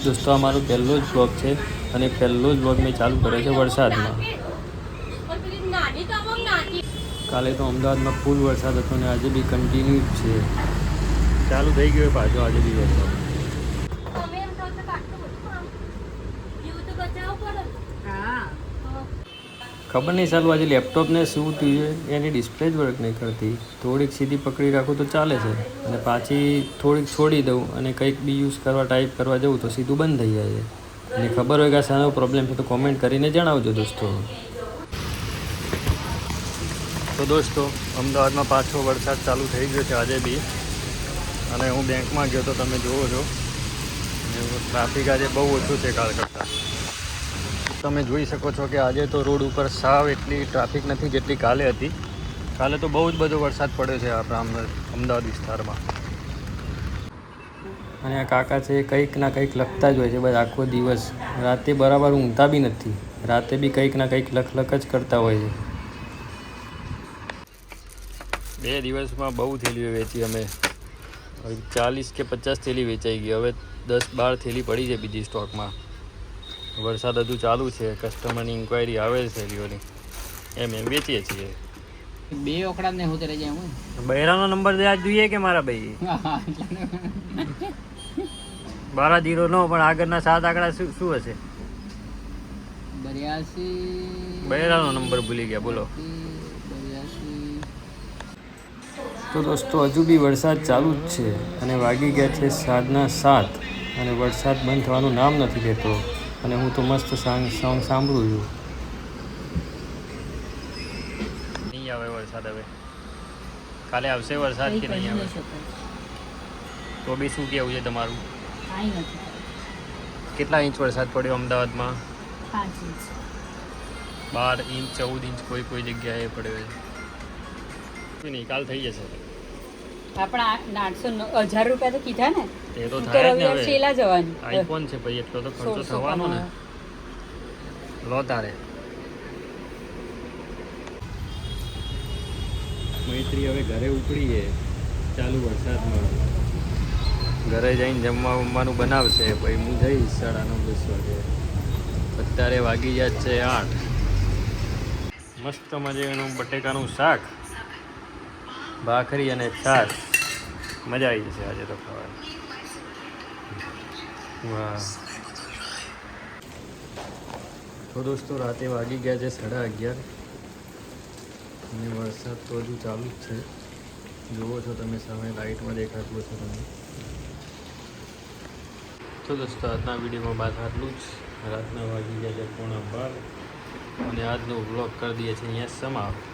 દોસ્તો અમારો પહેલો જ બ્લોગ છે અને પહેલો જ બ્લોગ મેં ચાલુ કર્યો છે વરસાદમાં. કાલે તો અમદાવાદમાં ફૂલ વરસાદ હતો અને આજે બી કન્ટિન્યુ છે, ચાલુ થઈ ગયો પાછો આજે બી વરસાદ. ખબર નહીં સારું આજે લેપટોપને શું થયું એની ડિસ્પ્લે જ વર્ક નહીં કરતી. થોડીક સીધી પકડી રાખું તો ચાલે છે અને પાછી થોડીક છોડી દઉં અને કંઈક બી યુઝ કરવા ટાઈપ કરવા જવું તો સીધું બંધ થઈ જાય છે. અને ખબર હોય કે આ શાનો પ્રોબ્લેમ છે તો કોમેન્ટ કરીને જણાવજો દોસ્તો. તો દોસ્તો અમદાવાદમાં પાછો વરસાદ ચાલુ થઈ ગયો છે આજે બી, અને હું બેંકમાં ગયો તો તમે જુઓ છો ટ્રાફિક આજે બહુ ઓછું છે કાલ કરતાં. તમે જોઈ શકો છો કે આજે તો રોડ ઉપર સાવ એટલી ટ્રાફિક નથી જેટલી કાલે હતી. કાલે તો બહુ જ બધો વરસાદ પડ્યો છે આપણા અમદાવાદ વિસ્તારમાં. અને આ કાકા છે કંઈક ના કંઈક લખતા જ હોય છે બસ આખો દિવસ. રાતે બરાબર ઊંઘતા બી નથી, રાતે બી કંઈક ના કંઈક લખ જ કરતા હોય છે. 2 દિવસમાં બહુ થેલીઓ વેચી અમે, 40 કે 50 થેલી વેચાઈ ગઈ. હવે 10-12 થેલી પડી છે બીજી સ્ટોકમાં. વરસાદ હજુ ચાલુ છે, કસ્ટમરની ઇન્ક્વાયરી આવે છે થેલીઓની, એમ વેચીએ છીએ. 2 ઓકડા ને હોતે રહી જાય હું. બહેરાનો નંબર આજ જોઈએ કે મારા ભાઈ 12-0 નો, પણ આગળના 7 આંકડા શું હશે? 82. બહેરાનો નંબર ભૂલી ગયા, બોલો. તો દોસ્તો હજુ બી વરસાદ ચાલુ જ છે અને વાગી ગયા છે સાંજના 7 અને વરસાદ બંધ થવાનું નામ નથી લેતો. અને હું તો મસ્ત સોંગ સાંભળું છું. નહીં આવે વરસાદ હવે, કાલે આવશે વરસાદ કે નહીં આવે? તો બી શું કહેવું છે તમારું? કેટલા ઇંચ વરસાદ પડ્યો અમદાવાદમાં? 5 ઇંચ, 12 ઇંચ, 14 ઇંચ કોઈ જગ્યાએ પડ્યો છે. નહીં, કાલ થઈ જશે. આપણા 800-1000 રૂપિયા તો કીધા ને, એ તો થાય જ ને હવે. શેલા જવાની આઈફોન છે ભાઈ, એટલો તો ખર્ચો થવાનો ને. લો તારે મૈત્રી હવે ઘરે ઉપડીએ ચાલુ વરસાદમાં. ઘરે જઈને જમવાનું બનાવશે, પછી હું જઈશ 9:30-10 વાગે. અત્યારે વાગી જાય છે 8. મસ્ત મજાનું બટેકાનું શાક, ભાખરી અને છાશ. મજા આવી જશે આજે તો ખાવાની. વાહ. તો દોસ્તો રાતે વાગી ગયા છે 11:30 અને વરસાદ તો હજુ ચાલુ જ છે. જુઓ છો તમે સામે લાઇટમાં દેખાતું હશે તમને. તો દોસ્તો આજના વિડીયોમાં બસ આટલું જ. રાતના વાગી ગયા છે 11:15 અને આજનો વ્લોગ કરી દઈએ છીએ અહીંયા સમાપ્ત.